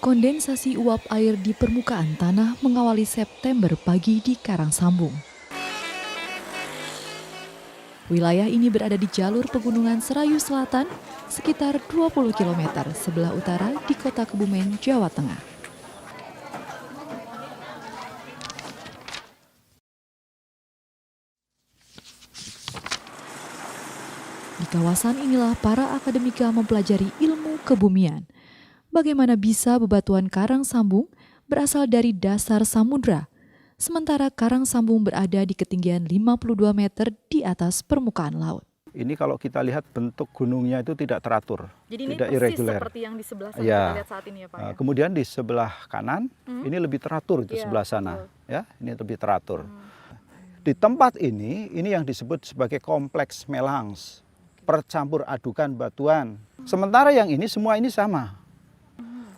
Kondensasi uap air di permukaan tanah mengawali September pagi di Karangsambung. Wilayah ini berada di jalur pegunungan Serayu Selatan, sekitar 20 km sebelah utara di kota Kebumen, Jawa Tengah. Di kawasan inilah para akademika mempelajari ilmu kebumian. Bagaimana bisa bebatuan Karangsambung berasal dari dasar samudra, sementara Karangsambung berada di ketinggian 52 meter di atas permukaan laut. Ini kalau kita lihat bentuk gunungnya itu tidak teratur, jadi tidak ini persis irregular. Seperti yang di sebelah sana Ya. kita lihat saat ini ya Pak. Ya? Kemudian di sebelah kanan ini lebih teratur itu sebelah sana, betul. ya ini lebih teratur. Di tempat ini yang disebut sebagai kompleks Melangs, percampur adukan batuan. Sementara yang ini semua ini sama.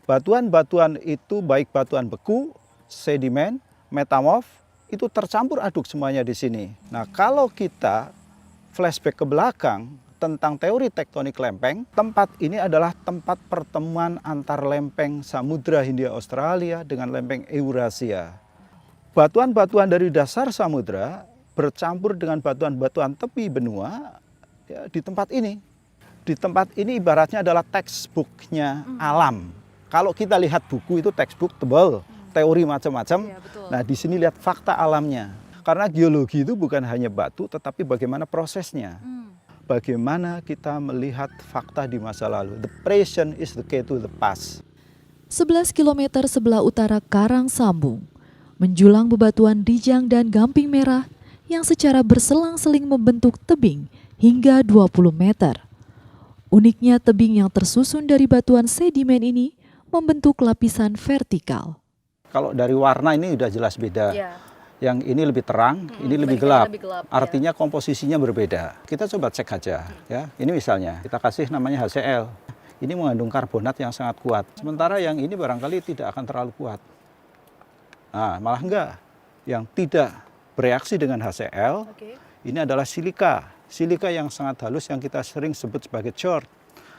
Batuan-batuan itu baik batuan beku, sedimen, metamorf itu tercampur aduk semuanya di sini. Nah kalau kita flashback ke belakang tentang teori tektonik lempeng, tempat ini adalah tempat pertemuan antar lempeng Samudra Hindia Australia dengan lempeng Eurasia. Batuan-batuan dari dasar samudra bercampur dengan batuan-batuan tepi benua ya, di tempat ini. Di tempat ini ibaratnya adalah textbooknya alam. Kalau kita lihat buku itu textbook tebal, teori macam-macam. Ya, nah di sini lihat fakta alamnya. Karena geologi itu bukan hanya batu, tetapi bagaimana prosesnya. Bagaimana kita melihat fakta di masa lalu. The present is the key to the past. 11 km sebelah utara Karangsambung, menjulang bebatuan Rijang dan Gamping Merah yang secara berselang-seling membentuk tebing hingga 20 meter. Uniknya tebing yang tersusun dari batuan sedimen ini membentuk lapisan vertikal. Kalau dari warna ini udah jelas beda. Ya. Yang ini lebih terang, ini lebih gelap. Artinya ya. komposisinya berbeda. Kita coba cek aja ya. Ini misalnya kita kasih namanya HCl. Ini mengandung karbonat yang sangat kuat. Sementara yang ini barangkali tidak akan terlalu kuat. Nah, malah enggak. Yang tidak bereaksi dengan HCl, ini adalah silika. Silika yang sangat halus yang kita sering sebut sebagai chert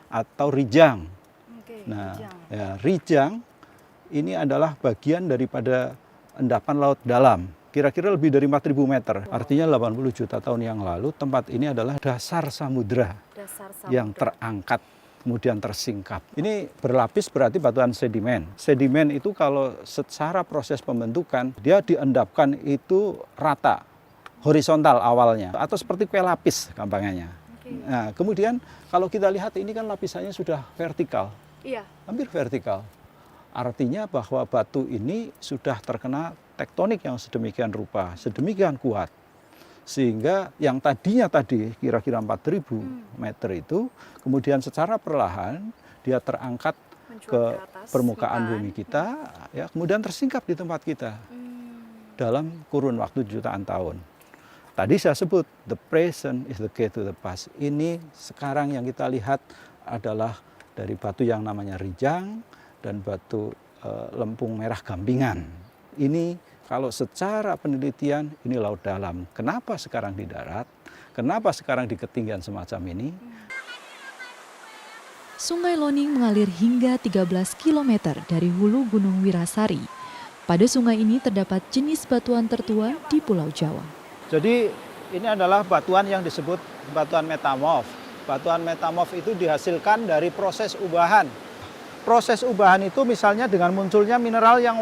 atau rijang. Nah, ya, rijang ini adalah bagian daripada endapan laut dalam. Kira-kira lebih dari 4.000 meter. Artinya 80 juta tahun yang lalu tempat ini adalah dasar samudra yang terangkat kemudian tersingkap. Ini berlapis berarti batuan sedimen. Sedimen itu kalau secara proses pembentukan dia diendapkan itu rata, horizontal awalnya atau seperti kue lapis gampangnya. Nah, kemudian kalau kita lihat ini kan lapisannya sudah vertikal. Iya. Hampir vertikal. Artinya bahwa batu ini sudah terkena tektonik yang sedemikian rupa, sedemikian kuat. Sehingga yang tadinya kira-kira 4.000 meter itu, kemudian secara perlahan dia terangkat ke permukaan bumi kita, ya, kemudian tersingkap di tempat kita dalam kurun waktu jutaan tahun. Tadi saya sebut, the present is the key to the past. Ini sekarang yang kita lihat adalah dari batu yang namanya rijang dan batu lempung merah gampingan. Ini kalau secara penelitian ini laut dalam. Kenapa sekarang di darat? Kenapa sekarang di ketinggian semacam ini? Sungai Loning mengalir hingga 13 km dari hulu Gunung Wirasari. Pada sungai ini terdapat jenis batuan tertua di Pulau Jawa. Jadi ini adalah batuan yang disebut batuan metamorf. Batuan metamorf itu dihasilkan dari proses ubahan. Proses ubahan itu misalnya dengan munculnya mineral yang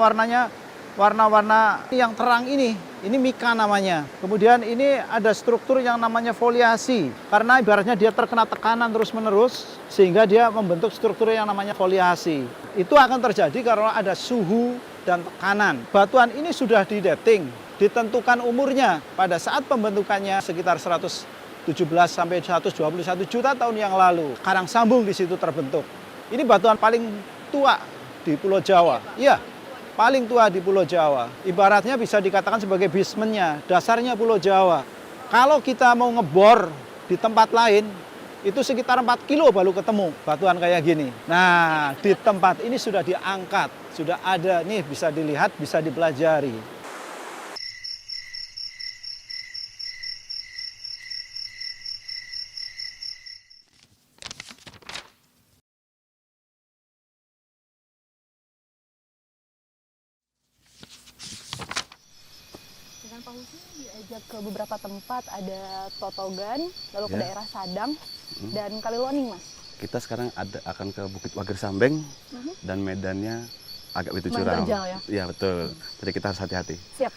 warna-warna yang terang ini mika namanya. Kemudian ini ada struktur yang namanya foliasi. Karena ibaratnya dia terkena tekanan terus-menerus sehingga dia membentuk struktur yang namanya foliasi. Itu akan terjadi karena ada suhu dan tekanan. Batuan ini sudah didating, ditentukan umurnya pada saat pembentukannya sekitar 117 sampai 121 juta tahun yang lalu. Karangsambung di situ terbentuk. Ini batuan paling tua di Pulau Jawa. Iya. Paling tua di Pulau Jawa. Ibaratnya bisa dikatakan sebagai basementnya, dasarnya Pulau Jawa. Kalau kita mau ngebor di tempat lain, itu sekitar 4 kilo baru ketemu batuan kayak gini. Nah, di tempat ini sudah diangkat, sudah ada, nih bisa dilihat, bisa dipelajari. tahu sih diajak ke beberapa tempat, ada Totogan, lalu ke Ya. daerah Sadang dan Kaliloning, Mas. Kita sekarang akan ke Bukit Wagir Sambeng dan medannya agak begitu Lumayan curam. terjal ya? Iya betul. Jadi kita harus hati-hati. Siap.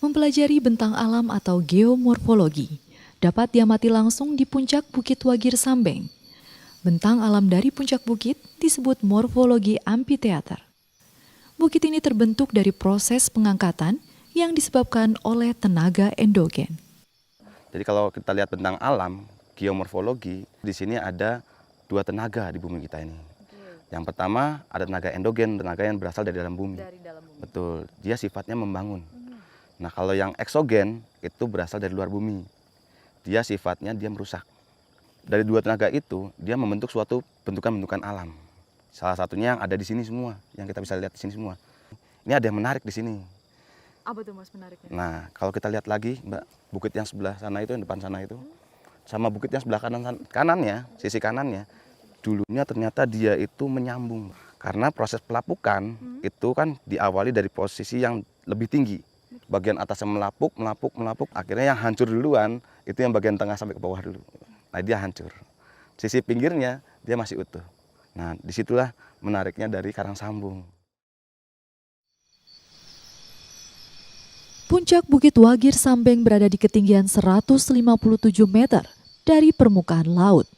Mempelajari bentang alam atau geomorfologi dapat diamati langsung di puncak Bukit Wagir Sambeng. Bentang alam dari puncak bukit disebut morfologi amphitheater. Bukit ini terbentuk dari proses pengangkatan yang disebabkan oleh tenaga endogen. Jadi kalau kita lihat bentang alam, geomorfologi, di sini ada dua tenaga di bumi kita ini. Yang pertama ada tenaga endogen, tenaga yang berasal dari dalam bumi. Betul, dia sifatnya membangun. Nah kalau yang eksogen itu berasal dari luar bumi. Dia sifatnya dia merusak. Dari dua tenaga itu dia membentuk suatu bentukan-bentukan alam. Salah satunya yang ada di sini semua, yang kita bisa lihat di sini semua. Ini ada yang menarik di sini. Apa tuh Mas menariknya? Nah kalau kita lihat lagi Mbak, bukit yang sebelah sana itu, yang depan sana itu, sama bukit yang sebelah kanannya, sisi kanannya, dulunya ternyata dia itu menyambung. Karena proses pelapukan itu kan diawali dari posisi yang lebih tinggi. Bagian atasnya melapuk, akhirnya yang hancur duluan itu yang bagian tengah sampai ke bawah dulu. Nah dia hancur. Sisi pinggirnya dia masih utuh. Nah disitulah menariknya dari Karang Sambung. Puncak Bukit Wagir Sambeng berada di ketinggian 157 meter dari permukaan laut.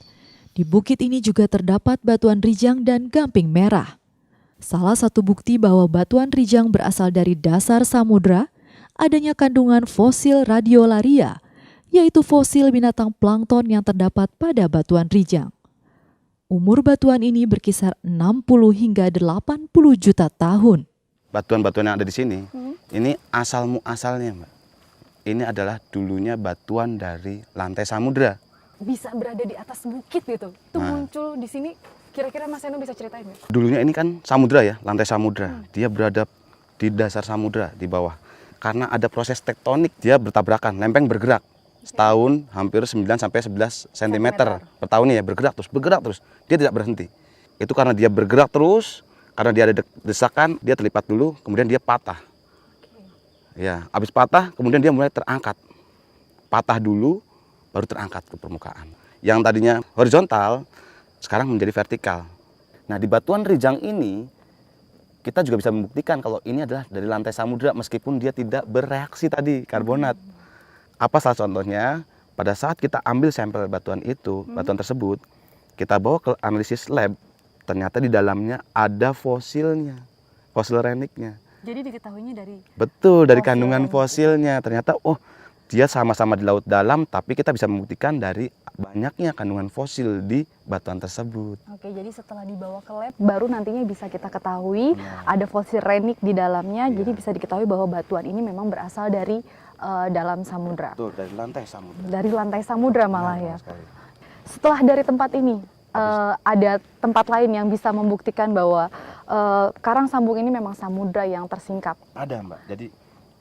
Di bukit ini juga terdapat batuan rijang dan gamping merah. Salah satu bukti bahwa batuan rijang berasal dari dasar samudra adanya kandungan fosil radiolaria, yaitu fosil binatang plankton yang terdapat pada batuan rijang. Umur batuan ini berkisar 60 hingga 80 juta tahun. Batuan-batuan yang ada di sini, ini asal muasalnya Mbak. Ini adalah dulunya batuan dari lantai samudra. Bisa berada di atas bukit gitu. Itu Nah. muncul di sini. Kira-kira Mas Eno bisa ceritain nggak? Dulunya ini kan samudra ya, lantai samudra. Dia berada di dasar samudra di bawah. Karena ada proses tektonik, dia bertabrakan, lempeng bergerak. Setahun hampir 9 sampai 11 cm per tahun ya, bergerak terus. Dia tidak berhenti. Itu karena dia bergerak terus, karena dia ada desakan, dia terlipat dulu, kemudian dia patah. Ya, habis patah, kemudian dia mulai terangkat. Patah dulu, baru terangkat ke permukaan. Yang tadinya horizontal, sekarang menjadi vertikal. Nah, di batuan rijang ini, kita juga bisa membuktikan kalau ini adalah dari lantai samudra meskipun dia tidak bereaksi tadi, karbonat. Apa salah contohnya? Pada saat kita ambil sampel batuan itu, batuan tersebut, kita bawa ke analisis lab, ternyata di dalamnya ada fosilnya, fosil reniknya. Jadi diketahuinya dari Betul, dari Fosil kandungan renik. fosilnya. Ternyata, oh dia sama-sama di laut dalam, tapi kita bisa membuktikan dari banyaknya kandungan fosil di batuan tersebut. Oke, jadi setelah dibawa ke lab, baru nantinya bisa kita ketahui ada fosil renik di dalamnya. Jadi bisa diketahui bahwa batuan ini memang berasal dari dalam samudra. Betul, dari lantai samudra. Dari lantai samudra malah ya. Sekali. Setelah dari tempat ini, ada tempat lain yang bisa membuktikan bahwa Karang Sambung ini memang samudra yang tersingkap. Ada Mbak, jadi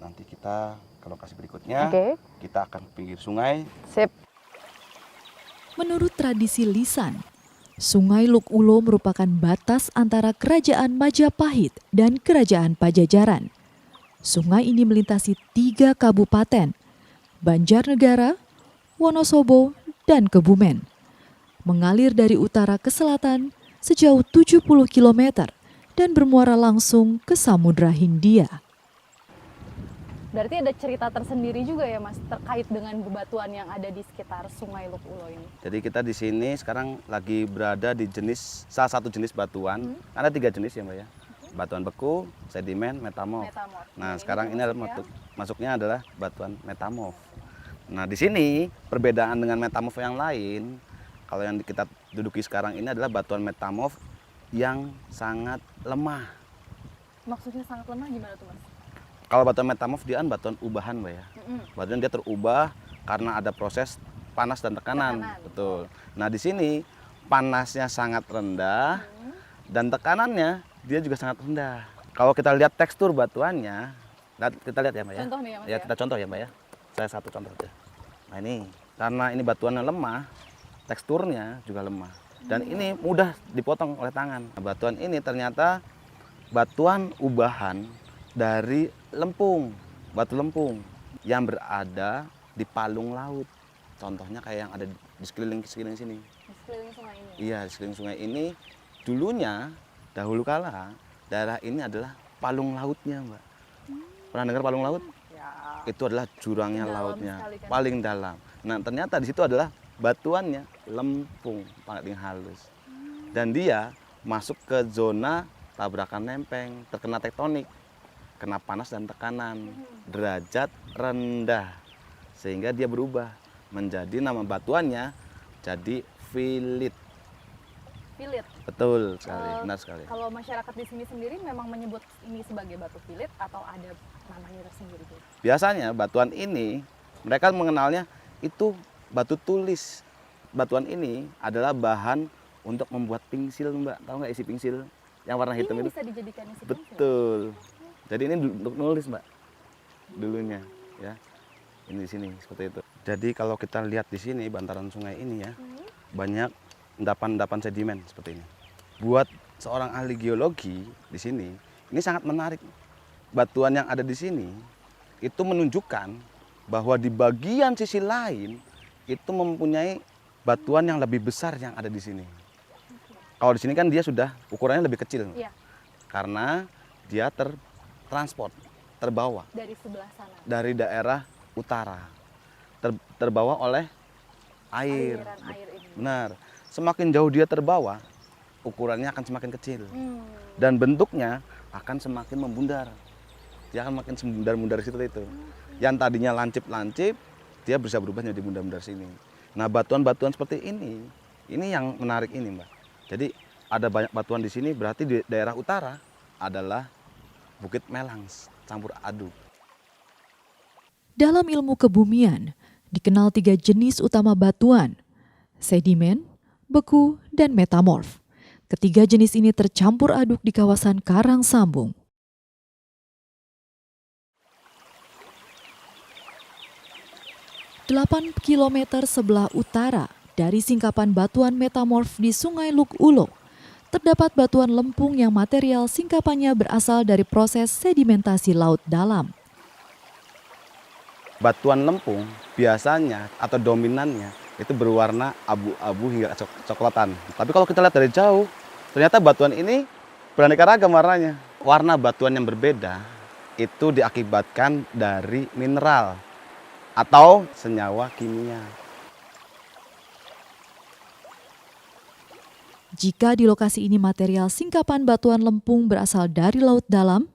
nanti kita ke lokasi berikutnya, Oke, kita akan ke pinggir sungai. sip. Menurut tradisi lisan, Sungai Luk Ulo merupakan batas antara Kerajaan Majapahit dan Kerajaan Pajajaran. Sungai ini melintasi 3 kabupaten, Banjarnegara, Wonosobo, dan Kebumen. Mengalir dari utara ke selatan sejauh 70 km dan bermuara langsung ke Samudra Hindia. Berarti ada cerita tersendiri juga ya Mas terkait dengan bebatuan yang ada di sekitar Sungai Luk Ulo ini. Jadi kita di sini sekarang lagi berada di salah satu jenis batuan. Ada 3 jenis ya Mbak ya. Batuan beku, sedimen, metamorf. Metamorf. Nah, Ini sekarang ini adalah masuknya. masuknya adalah batuan metamorf. Nah, di sini perbedaan dengan metamorf yang lain, kalau yang kita duduki sekarang ini adalah batuan metamorf yang sangat lemah. Maksudnya sangat lemah gimana tuh Mas? Kalau batuan metamorf dia kan batuan ubahan Mbak ya. Batuan dia terubah karena ada proses panas dan tekanan. Betul. Nah, di sini panasnya sangat rendah dan tekanannya dia juga sangat rendah. Kalau kita lihat tekstur batuannya, kita lihat ya Mbak ya. Contoh nih ya Mas Ya, kita contoh ya Mbak ya. Saya satu contoh saja. Nah ini, karena ini batuannya lemah, teksturnya juga lemah. Dan ini mudah dipotong oleh tangan. Nah, batuan ini ternyata batuan ubahan dari lempung, batu lempung. yang berada di palung laut. Contohnya kayak yang ada di sekeliling sini. Di sekeliling sungai ini. Iya, di sekeliling sungai ini dulunya dahulu kala daerah ini adalah palung lautnya, Mbak. Pernah dengar palung laut? Ya. Itu adalah jurangnya Dalam lautnya, sekali kan? paling dalam. Nah, ternyata di situ adalah batuannya lempung, paling halus. Dan dia masuk ke zona tabrakan lempeng, terkena tektonik, kena panas dan tekanan, derajat rendah. Sehingga dia berubah menjadi nama batuannya jadi filit. Filit. Betul sekali, benar sekali. Kalau masyarakat di sini sendiri memang menyebut ini sebagai batu filit atau ada namanya tersendiri? Biasanya batuan ini mereka mengenalnya itu batu tulis. Batuan ini adalah bahan untuk membuat pingsil, Mbak. Tahu nggak isi pingsil yang warna hitam Ini itu? bisa dijadikan isi pingsil? Betul. Jadi ini untuk nulis, Mbak. Dulunya, ya. Ini di sini seperti itu. Jadi kalau kita lihat di sini bantaran sungai ini ya, banyak endapan-endapan sedimen seperti ini. Buat seorang ahli geologi di sini, ini sangat menarik. Batuan yang ada di sini itu menunjukkan bahwa di bagian sisi lain itu mempunyai batuan yang lebih besar yang ada di sini. Kalau di sini kan dia sudah ukurannya lebih kecil. Iya. Karena dia tertransport, terbawa Dari sebelah sana. dari daerah utara. Terbawa oleh air. Aliran air ini. Benar. Semakin jauh dia terbawa, ukurannya akan semakin kecil. Dan bentuknya akan semakin membundar. Dia akan makin membundar-bundar situ itu. Yang tadinya lancip-lancip, dia bisa berubah menjadi bundar-bundar sini. Nah, batuan-batuan seperti ini yang menarik ini, Mbak. Jadi ada banyak batuan di sini, berarti di daerah utara adalah Bukit Melang, campur aduk. Dalam ilmu kebumian, dikenal 3 jenis utama batuan, sedimen, beku, dan metamorf. Ketiga jenis ini tercampur aduk di kawasan Karang Sambung. Delapan kilometer sebelah utara dari singkapan batuan metamorf di Sungai Luk Ulo, terdapat batuan lempung yang material singkapannya berasal dari proses sedimentasi laut dalam. Batuan lempung biasanya atau dominannya itu berwarna abu-abu hingga coklatan. Tapi kalau kita lihat dari jauh, ternyata batuan ini beraneka ragam warnanya. Warna batuan yang berbeda itu diakibatkan dari mineral atau senyawa kimia. Jika di lokasi ini material singkapan batuan lempung berasal dari laut dalam,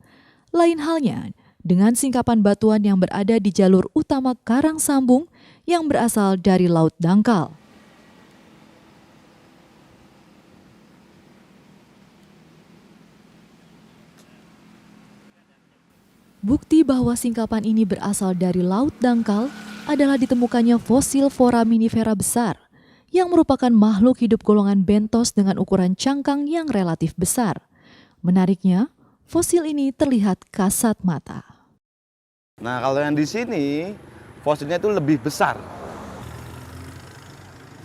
lain halnya dengan singkapan batuan yang berada di jalur utama Karang Sambung yang berasal dari laut dangkal. Bukti bahwa singkapan ini berasal dari laut dangkal adalah ditemukannya fosil foraminifera besar yang merupakan makhluk hidup golongan bentos dengan ukuran cangkang yang relatif besar. Menariknya, fosil ini terlihat kasat mata. Nah, kalau yang di sini fosilnya itu lebih besar.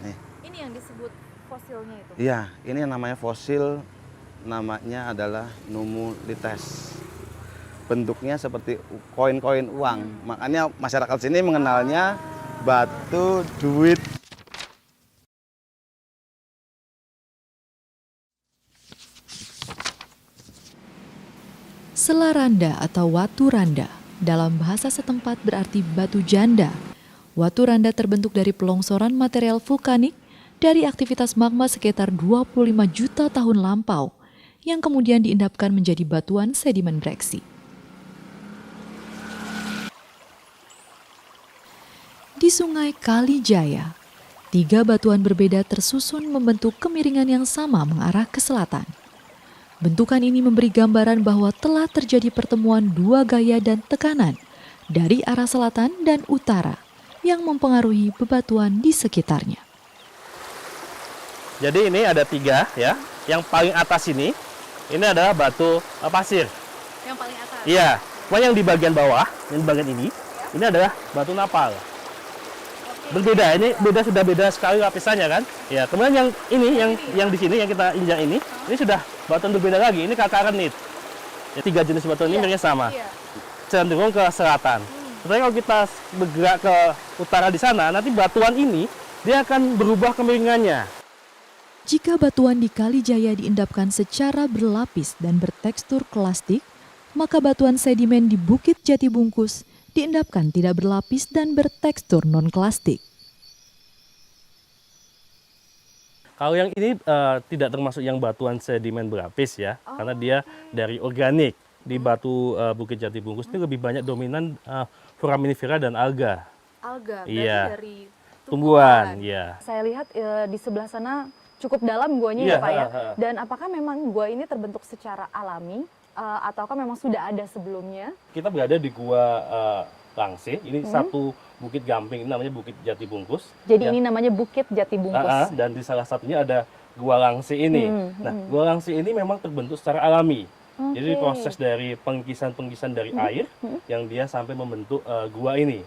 Nih. Ini yang disebut fosilnya itu? Iya, ini yang namanya fosil, namanya adalah Nummulites. Bentuknya seperti koin-koin uang. Makanya masyarakat sini mengenalnya batu duit. Selaranda atau watu randa dalam bahasa setempat berarti batu janda. Watu randa terbentuk dari pelongsoran material vulkanik dari aktivitas magma sekitar 25 juta tahun lampau yang kemudian diendapkan menjadi batuan sedimen breksi. Di Sungai Kalijaya, 3 batuan berbeda tersusun membentuk kemiringan yang sama mengarah ke selatan. Bentukan ini memberi gambaran bahwa telah terjadi pertemuan 2 gaya dan tekanan dari arah selatan dan utara yang mempengaruhi bebatuan di sekitarnya. Jadi ini ada 3 ya. Yang paling atas ini adalah batu pasir. Yang paling atas? Iya. Cuma yang di bagian bawah, yang di bagian ini adalah batu napal. Berbeda, ini sudah beda sekali lapisannya kan. Ya, kemudian yang ini, yang di sini yang kita injak ini sudah batuan berbeda lagi. Ini kakarenit. Ya, 3 jenis batuan ini miripnya sama. Cenderung ke selatan. Tetapi kalau kita bergerak ke utara di sana, nanti batuan ini dia akan berubah kemiringannya. Jika batuan di Kali Jaya diendapkan secara berlapis dan bertekstur klastik, maka batuan sedimen di Bukit Jati Bungkus diendapkan tidak berlapis dan bertekstur non-klastik. Kalau yang ini tidak termasuk yang batuan sedimen berlapis ya, karena dia dari organik. Di batu Bukit Jati Bungkus ini lebih banyak dominan foraminifera dan alga. Alga, Iya. dari Tumbuhan, ya. Saya lihat di sebelah sana cukup dalam guanya Iya, ya Pak ya. Dan apakah memang gua ini terbentuk secara alami ataukah memang sudah ada sebelumnya? Kita berada di Gua Langse, ini satu bukit gamping, ini namanya Bukit Jati Bungkus. Jadi Ya. ini namanya Bukit Jati Bungkus. Dan di salah satunya ada Gua Langse ini. Nah, Gua Langse ini memang terbentuk secara alami. Jadi proses dari pengkisan-pengkisan dari air yang dia sampai membentuk gua ini.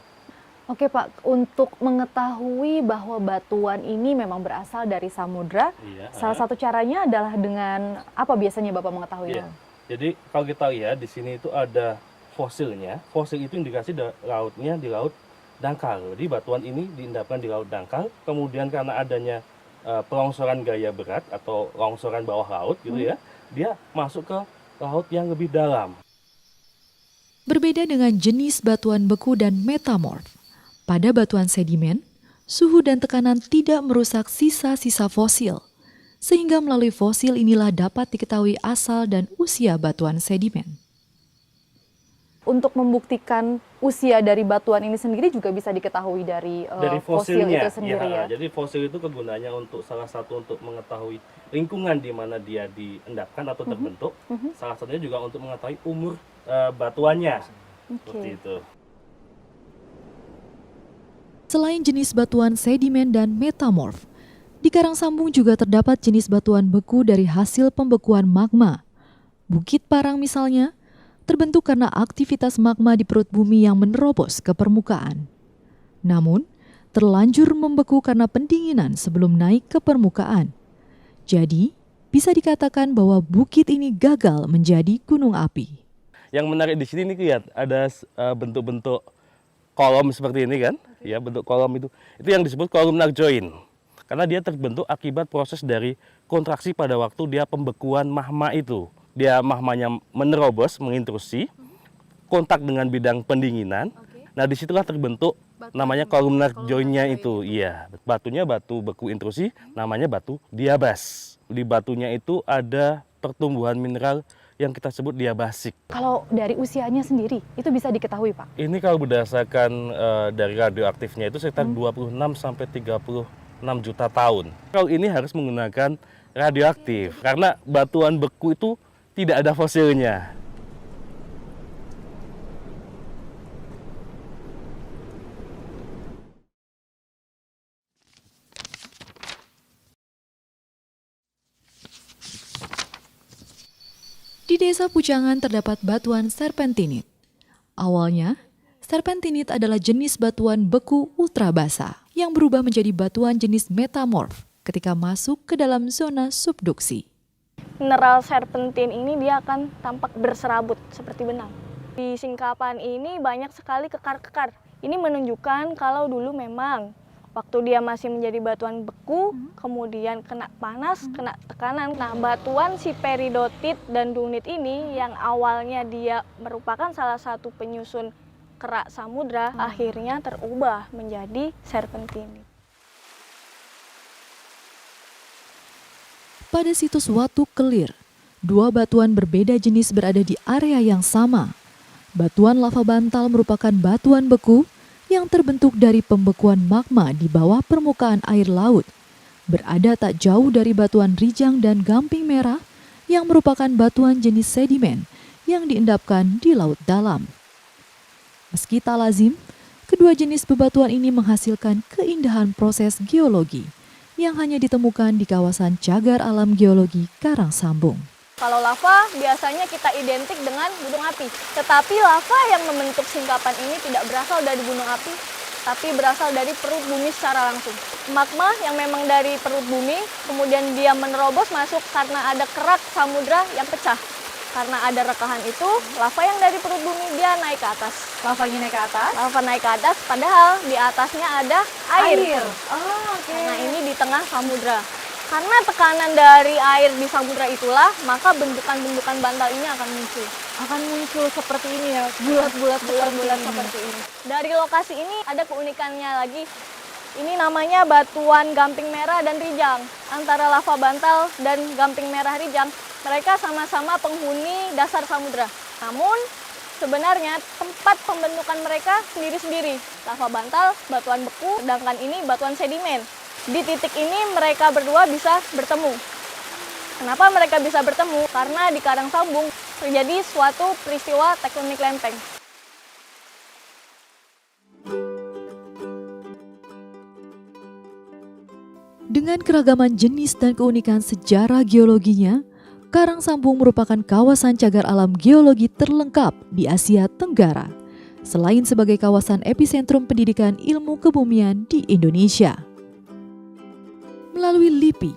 Oke Pak, untuk mengetahui bahwa batuan ini memang berasal dari samudra, Iya, salah satu caranya adalah dengan apa biasanya Bapak mengetahuinya? Iya. Jadi kalau kita lihat di sini itu ada fosilnya. Fosil itu indikasi lautnya di laut dangkal. Jadi batuan ini diendapkan di laut dangkal. Kemudian karena adanya pelongsoran gaya berat atau longsoran bawah laut gitu ya, dia masuk ke laut yang lebih dalam. Berbeda dengan jenis batuan beku dan metamorf, pada batuan sedimen, suhu dan tekanan tidak merusak sisa-sisa fosil, sehingga melalui fosil inilah dapat diketahui asal dan usia batuan sedimen. Untuk membuktikan usia dari batuan ini sendiri juga bisa diketahui dari, Dari fosil fosilnya itu sendiri ya. Jadi fosil itu kegunaannya untuk salah satu untuk mengetahui lingkungan di mana dia diendapkan atau terbentuk. Salah satunya juga untuk mengetahui umur batuannya. Seperti itu. Selain jenis batuan sedimen dan metamorf, di Karangsambung juga terdapat jenis batuan beku dari hasil pembekuan magma. Bukit Parang misalnya, terbentuk karena aktivitas magma di perut bumi yang menerobos ke permukaan. Namun, terlanjur membeku karena pendinginan sebelum naik ke permukaan. Jadi, bisa dikatakan bahwa bukit ini gagal menjadi gunung api. Yang menarik di sini nih lihat ada bentuk-bentuk kolom seperti ini kan? Ya, bentuk kolom itu yang disebut columnar joint. Karena dia terbentuk akibat proses dari kontraksi pada waktu dia pembekuan magma itu. Dia magmanya menerobos, mengintrusi, kontak dengan bidang pendinginan. Nah, disitulah terbentuk namanya columnar joint-nya itu. Iya, batunya batu beku intrusi, namanya batu diabas. Di batunya itu ada pertumbuhan mineral yang kita sebut diabasik. Kalau dari usianya sendiri, itu bisa diketahui Pak? Ini kalau berdasarkan dari radioaktifnya itu sekitar 26 sampai 36 juta tahun. Kalau ini harus menggunakan radioaktif, karena batuan beku itu tidak ada fosilnya. Di Desa Pucangan terdapat batuan serpentinit. Awalnya, serpentinit adalah jenis batuan beku ultra basa yang berubah menjadi batuan jenis metamorf ketika masuk ke dalam zona subduksi. Mineral serpentin ini dia akan tampak berserabut seperti benang. Di singkapan ini banyak sekali kekar-kekar. Ini menunjukkan kalau dulu memang waktu dia masih menjadi batuan beku, kemudian kena panas, kena tekanan. Nah, batuan si peridotit dan dunit ini yang awalnya dia merupakan salah satu penyusun kerak samudra, akhirnya terubah menjadi serpentin. Pada situs Watu Kelir, dua batuan berbeda jenis berada di area yang sama. Batuan lava bantal merupakan batuan beku yang terbentuk dari pembekuan magma di bawah permukaan air laut, berada tak jauh dari batuan rijang dan gamping merah yang merupakan batuan jenis sedimen yang diendapkan di laut dalam. Meski tak lazim, kedua jenis bebatuan ini menghasilkan keindahan proses geologi yang hanya ditemukan di kawasan Cagar Alam Geologi Karangsambung. Kalau lava biasanya kita identik dengan gunung api. Tetapi lava yang membentuk singkapan ini tidak berasal dari gunung api, tapi berasal dari perut bumi secara langsung. Magma yang memang dari perut bumi, kemudian dia menerobos masuk karena ada kerak samudra yang pecah. Karena ada rekahan itu, lava yang dari perut bumi dia naik ke atas. Lavanya naik ke atas. Lava naik ke atas, padahal di atasnya ada air. Oh, oke. Karena ini di tengah samudra. Karena tekanan dari air di samudra itulah, maka bentukan-bentukan bantal ini akan muncul. Akan muncul seperti ini ya, Bulat-bulat seperti ini. Dari lokasi ini ada keunikannya lagi. Ini namanya batuan gamping merah dan rijang. Antara lava bantal dan gamping merah rijang, mereka sama-sama penghuni dasar samudra. Namun, sebenarnya tempat pembentukan mereka sendiri-sendiri. Lava bantal, batuan beku, sedangkan ini batuan sedimen. Di titik ini mereka berdua bisa bertemu. Kenapa mereka bisa bertemu? Karena di Karang Sambung terjadi suatu peristiwa tektonik lempeng. Dengan keragaman jenis dan keunikan sejarah geologinya, Karang Sambung merupakan kawasan cagar alam geologi terlengkap di Asia Tenggara, selain sebagai kawasan epicentrum pendidikan ilmu kebumian di Indonesia. Melalui LIPI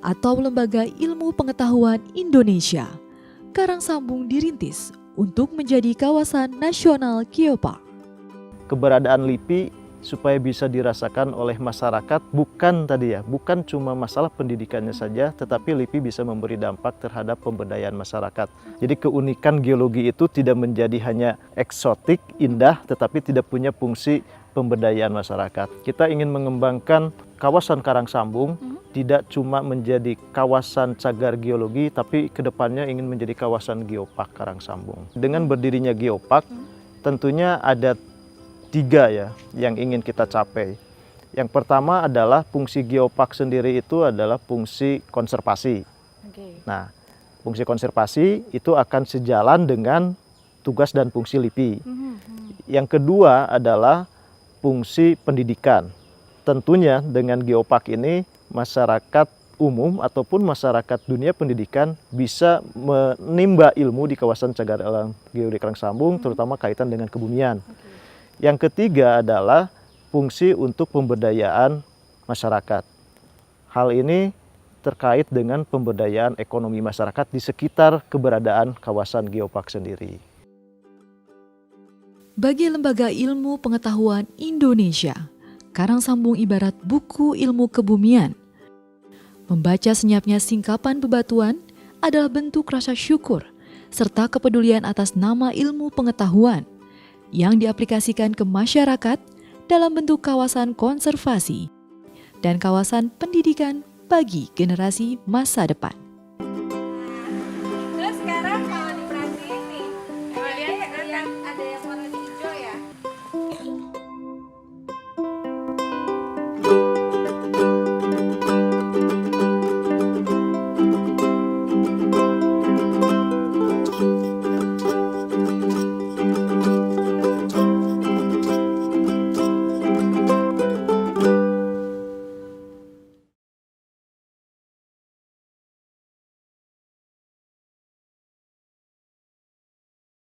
atau Lembaga Ilmu Pengetahuan Indonesia, Karang Sambung dirintis untuk menjadi kawasan nasional geopark. Keberadaan LIPI supaya bisa dirasakan oleh masyarakat bukan cuma masalah pendidikannya saja, tetapi LIPI bisa memberi dampak terhadap pemberdayaan masyarakat. Jadi keunikan geologi itu tidak menjadi hanya eksotik, indah, tetapi tidak punya fungsi pemberdayaan masyarakat. Kita ingin mengembangkan kawasan Karang Sambung tidak cuma menjadi kawasan cagar geologi, tapi kedepannya ingin menjadi kawasan geopark Karang Sambung. Dengan berdirinya geopark, tentunya ada 3 ya yang ingin kita capai. Yang pertama adalah fungsi geopark sendiri itu adalah fungsi konservasi. Nah, fungsi konservasi itu akan sejalan dengan tugas dan fungsi LIPI. Yang kedua adalah fungsi pendidikan. Tentunya dengan geopark ini masyarakat umum ataupun masyarakat dunia pendidikan bisa menimba ilmu di kawasan cagar alam geologi Karang Sambung, terutama kaitan dengan kebumian. Yang ketiga adalah fungsi untuk pemberdayaan masyarakat. Hal ini terkait dengan pemberdayaan ekonomi masyarakat di sekitar keberadaan kawasan geopark sendiri. Bagi Lembaga Ilmu Pengetahuan Indonesia, Karang Sambung ibarat buku ilmu kebumian. Membaca senyapnya singkapan bebatuan adalah bentuk rasa syukur serta kepedulian atas nama ilmu pengetahuan yang diaplikasikan ke masyarakat dalam bentuk kawasan konservasi dan kawasan pendidikan bagi generasi masa depan.